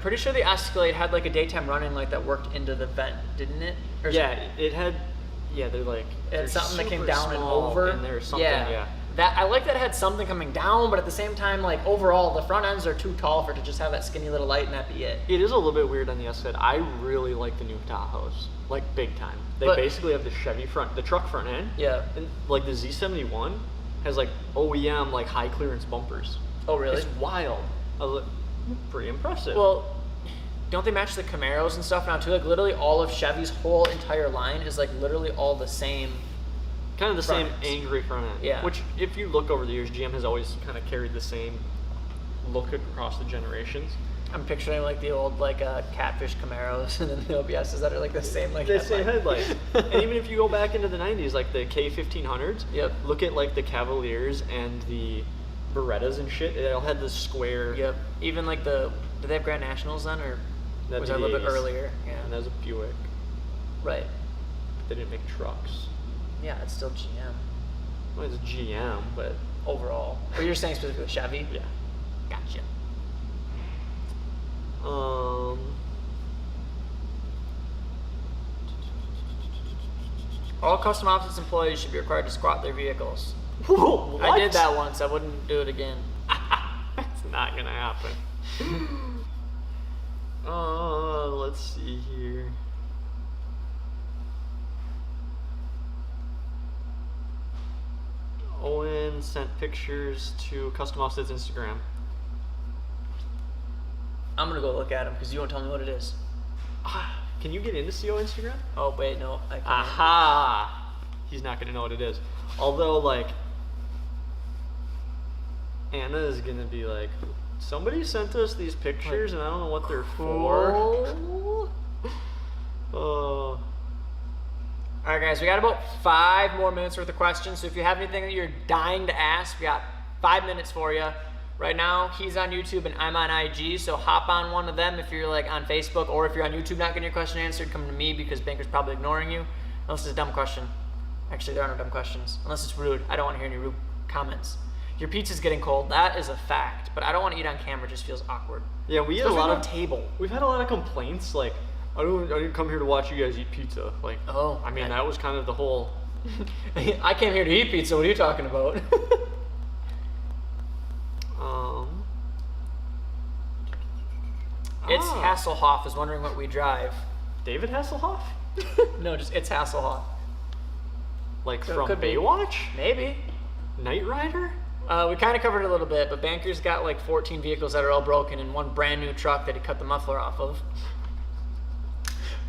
S2: pretty sure the Escalade had like a daytime running light that worked into the vent, didn't it? Or
S1: it had. Yeah, they're like.
S2: It's something that came
S1: super
S2: down and
S1: small,
S2: over.
S1: And there's something. Yeah.
S2: That I like that it had something coming down, but at the same time, like overall, the front ends are too tall for it to just have that skinny little light and that be it.
S1: It is a little bit weird on the Escalade. I really like the new Tahoes, like big time. They basically have the Chevy front, the truck front end.
S2: Yeah.
S1: And like the Z71 has like OEM like high clearance bumpers.
S2: Oh really?
S1: It's wild. I was like, pretty impressive.
S2: Well, don't they match the Camaros and stuff now too? Like literally all of Chevy's whole entire line is like literally all the same.
S1: Kind of the same
S2: ends.
S1: angry front end.
S2: Yeah.
S1: Which, if you look over the years, GM has always kind of carried the same look across the generations.
S2: I'm picturing like the old like catfish Camaros and then the OBSs that are like the same like
S1: The same headlights. And even if you go back into the 90s, like the K1500s,
S2: Yep.
S1: look at like the Cavaliers and the Berettas and shit. They all had this square.
S2: Yep. Even like did they have Grand Nationals then, or
S1: That'd
S2: was
S1: be
S2: that a
S1: the
S2: little bit
S1: 80s.
S2: earlier? Yeah.
S1: And that was a Buick.
S2: Right.
S1: They didn't make trucks.
S2: Yeah, it's still GM
S1: Well, it's GM, but
S2: overall. But you're saying specifically Chevy?
S1: yeah.
S2: Gotcha. All custom office employees should be required to squat their vehicles.
S1: What?
S2: I did that once. I wouldn't do it again.
S1: It's not gonna happen. Let's see here. Owen sent pictures to Custom Offset's Instagram.
S2: I'm gonna go look at them because you won't tell me what it is.
S1: Can you get into CO Instagram?
S2: Oh wait, no, I can't.
S1: Aha! He's not gonna know what it is. Although, like, Anna is gonna be like, somebody sent us these pictures and I don't know what they're for. Oh.
S2: All right, guys, we got about 5 more minutes worth of questions. So if you have anything that you're dying to ask, we got 5 minutes for you. Right now, he's on YouTube and I'm on IG, so hop on one of them if you're like on Facebook, or if you're on YouTube not getting your question answered, come to me because Banker's probably ignoring you. Unless it's a dumb question. Actually, there are no dumb questions. Unless it's rude. I don't want to hear any rude comments. Your pizza's getting cold. That is a fact, but I don't want to eat on camera. It just feels awkward.
S1: Yeah, we had a
S2: Especially
S1: lot
S2: on
S1: of
S2: a table.
S1: We've had a lot of complaints. Like, I didn't come here to watch you guys eat pizza. Like,
S2: Oh,
S1: I mean,
S2: okay.
S1: that was kind of the whole.
S2: I came here to eat pizza. What are you talking about? It's Hasselhoff is wondering what we drive.
S1: David Hasselhoff,
S2: No, just it's Hasselhoff.
S1: like
S2: So it
S1: from
S2: could be.
S1: Baywatch,
S2: Maybe.
S1: Knight Rider.
S2: We kind of covered it a little bit, but Banker's got like 14 vehicles that are all broken and one brand new truck that he cut the muffler off of.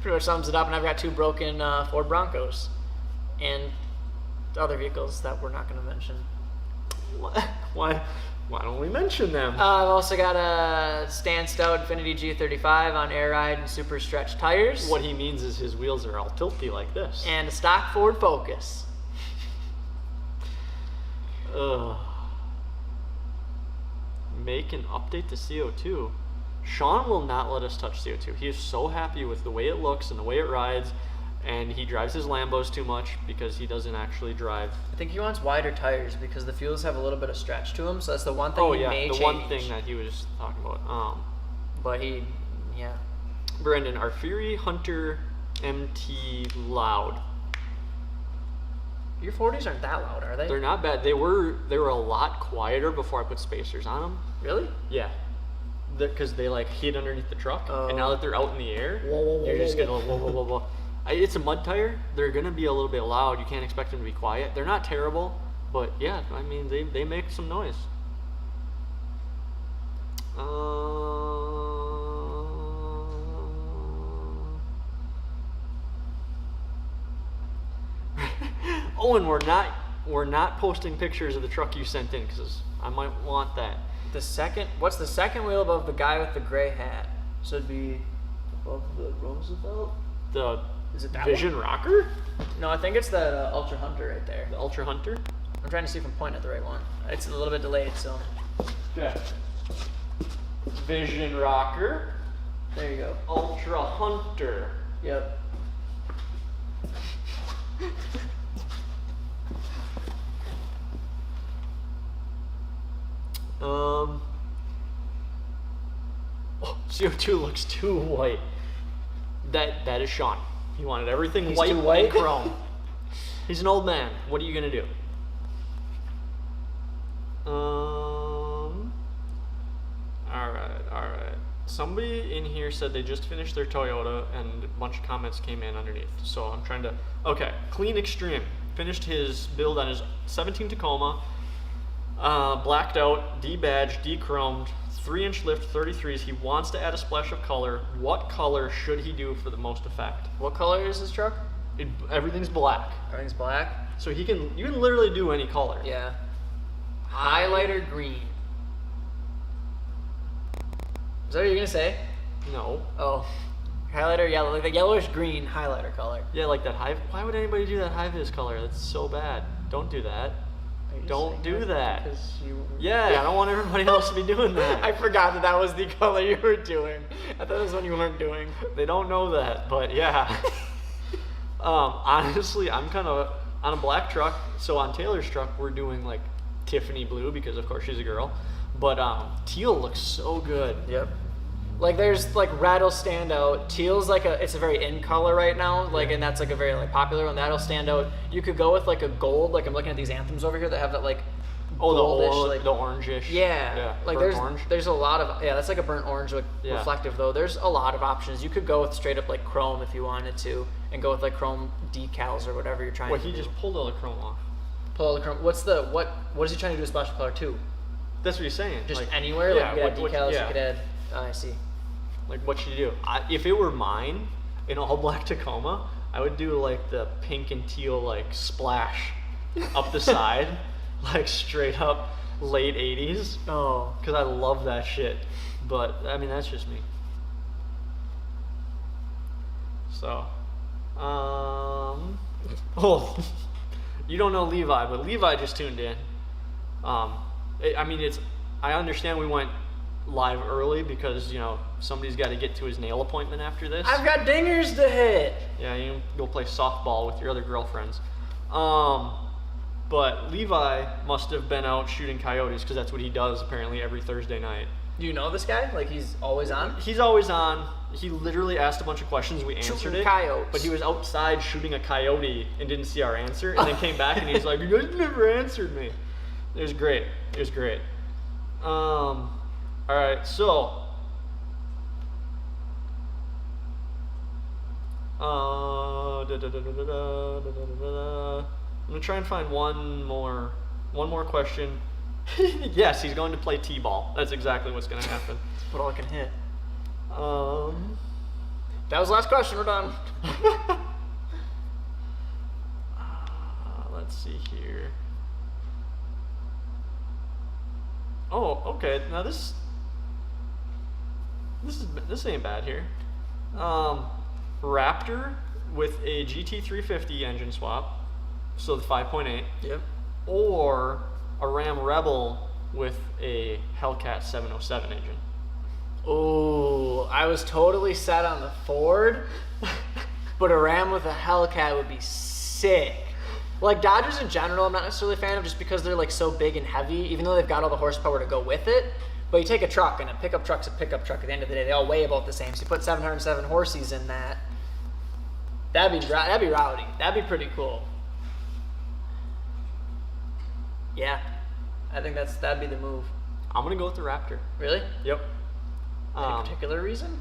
S2: Pretty much sums it up, and I've got 2 broken Ford Broncos and other vehicles that we're not going to mention.
S1: Why don't we mention them?
S2: I've also got a Stan Stout Infinity G35 on air ride and super stretch tires.
S1: What he means is his wheels are all tilty like this.
S2: And a stock Ford Focus.
S1: Ugh. Make an update to CO2. Sean will not let us touch CO2. He is so happy with the way it looks and the way it rides, and he drives his Lambos too much because he doesn't actually drive.
S2: I think he wants wider tires because the fuels have a little bit of stretch to them, so that's the one thing
S1: Oh
S2: he
S1: yeah,
S2: may
S1: the
S2: change.
S1: one thing that he was talking about.
S2: But yeah.
S1: Brendan, are Fury Hunter MT loud?
S2: Your 40s aren't that loud, are they?
S1: They're not bad. They were a lot quieter before I put spacers on them.
S2: Really?
S1: Yeah, because they like hid underneath the truck, and now
S2: Oh.
S1: that they're out in the air,
S2: Whoa, whoa, whoa,
S1: you're just
S2: whoa,
S1: gonna whoa whoa whoa whoa. It's a mud tire. They're gonna be a little bit loud. You can't expect them to be quiet. They're not terrible, but yeah, I mean they make some noise. Oh, and we're not posting pictures of the truck you sent in because I might want that.
S2: What's the second wheel above the guy with the gray hat? So it'd be above the Roosevelt?
S1: The
S2: Is it that
S1: Vision Rocker,
S2: No, I think it's the Ultra Hunter right there.
S1: the Ultra Hunter.
S2: I'm trying to see if I'm pointing at the right one. It's a little bit delayed, so
S1: Okay. Vision Rocker,
S2: there you go.
S1: Ultra Hunter.
S2: Yep.
S1: Oh, CO2 looks too white. That is Sean. He wanted everything
S2: He's
S1: white
S2: too white?
S1: and chrome. He's an old man. What are you gonna do? All right. Somebody in here said they just finished their Toyota, and a bunch of comments came in underneath. So I'm trying to. Okay, Clean Extreme finished his build on his 17 Tacoma. Blacked out, debadged, de-chromed, 3-inch lift, 33s. He wants to add a splash of color. What color should he do for the most effect?
S2: What color is this truck?
S1: Everything's black,
S2: Everything's black.
S1: so you can literally do any color.
S2: Yeah. Highlighter green. Is that what you're gonna say?
S1: No.
S2: Oh, highlighter yellow, like the yellowish green highlighter color.
S1: Yeah, like that high. Why would anybody do that high-vis color? That's so bad. Don't do that.
S2: Are you
S1: Don't
S2: saying
S1: do that.
S2: Because you...
S1: Yeah, I don't want everybody else to be doing that.
S2: I forgot that that was the color you were doing. I thought it was one you weren't doing.
S1: They don't know that, but yeah. Honestly, I'm kind of on a black truck. So on Taylor's truck, we're doing like Tiffany blue because of course she's a girl. But teal looks so good.
S2: Yep. Like there's like red'll stand out. Teal's like it's a very in color right now. Like and that's like a very like popular one. That'll stand out. You could go with like a gold. Like I'm looking at these anthems over here that have that like goldish,
S1: the orangish.
S2: Yeah. Like there's a lot of that's like a burnt orange like reflective though. There's a lot of options. You could go with straight up like chrome if you wanted to, and go with like chrome decals or whatever you're trying to do.
S1: He just pulled all the chrome off.
S2: Pull all the chrome. What is he trying to do with splash color too?
S1: That's what he's saying.
S2: Just
S1: like,
S2: anywhere.
S1: Yeah,
S2: like you could add decals. You could add. Oh, I see.
S1: Like what should you do? If it were mine, in all black Tacoma, I would do like the pink and teal like splash up the side, like straight up late 80s.
S2: Oh.
S1: Because I love that shit. But I mean that's just me. So, oh, you don't know Levi, but Levi just tuned in. I understand we went live early because, you know, somebody's got to get to his nail appointment after this.
S2: I've got dingers to hit.
S1: Yeah, you can go play softball with your other girlfriends. But Levi must have been out shooting coyotes because that's what he does apparently every Thursday night.
S2: Do you know this guy? Like he's always on?
S1: He's always on. He literally asked a bunch of questions. We answered it.
S2: Coyotes.
S1: But he was outside shooting a coyote and didn't see our answer and then came back and he's like, you guys never answered me. It was great. It was great. All right, so I'm gonna try and find one more question. Yes, he's going to play t-ball. That's exactly what's gonna happen.
S2: That's what all I can hit. That was the last question. We're done.
S1: Let's see here. Oh, okay. Now this ain't bad here. Raptor with a GT350 engine swap, so the 5.8.
S2: Yep.
S1: Or a Ram Rebel with a Hellcat 707 engine.
S2: Oh, I was totally set on the Ford, but a Ram with a Hellcat would be sick. Like Dodgers in general, I'm not necessarily a fan of just because they're like so big and heavy, even though they've got all the horsepower to go with it. But you take a truck, and a pickup truck's a pickup truck. At the end of the day, they all weigh about the same. So you put 707 horses in that. That'd be rowdy. That'd be pretty cool. Yeah, I think that'd be the move.
S1: I'm gonna go with the Raptor.
S2: Really?
S1: Yep.
S2: Any particular reason?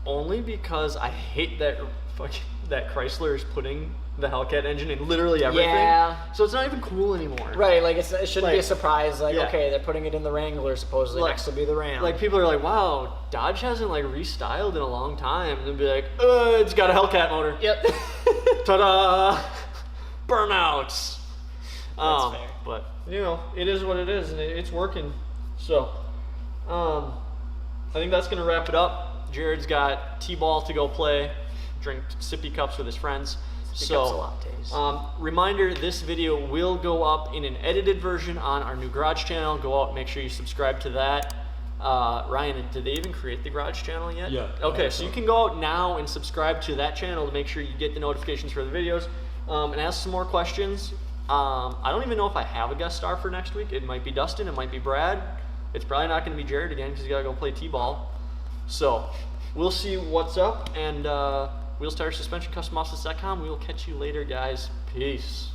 S1: Only because I hate that Chrysler is putting the Hellcat engine in literally everything.
S2: Yeah.
S1: So it's not even cool anymore.
S2: Right, like it shouldn't be a surprise. Like,
S1: yeah.
S2: Okay, they're putting it in the Wrangler supposedly. Next will be the Ram.
S1: Like people are like, wow, Dodge hasn't like restyled in a long time. And they'll be like, it's got a Hellcat motor.
S2: Yep.
S1: Ta-da! Burnouts.
S2: That's fair.
S1: But you know, it is what it is, and it's working. So, I think that's gonna wrap it up. Jared's got t-ball to go play, drink sippy cups with his friends. Reminder, this video will go up in an edited version on our new Garage channel. Go out and make sure you subscribe to that. Ryan, did they even create the Garage channel yet?
S3: Yeah.
S1: Okay, so you can go out now and subscribe to that channel to make sure you get the notifications for the videos, and ask some more questions. I don't even know if I have a guest star for next week. It might be Dustin, it might be Brad. It's probably not going to be Jared again because he's got to go play t-ball. So we'll see what's up, and Wheelstar Suspension CustomOffsets.com. We will catch you later, guys. Peace.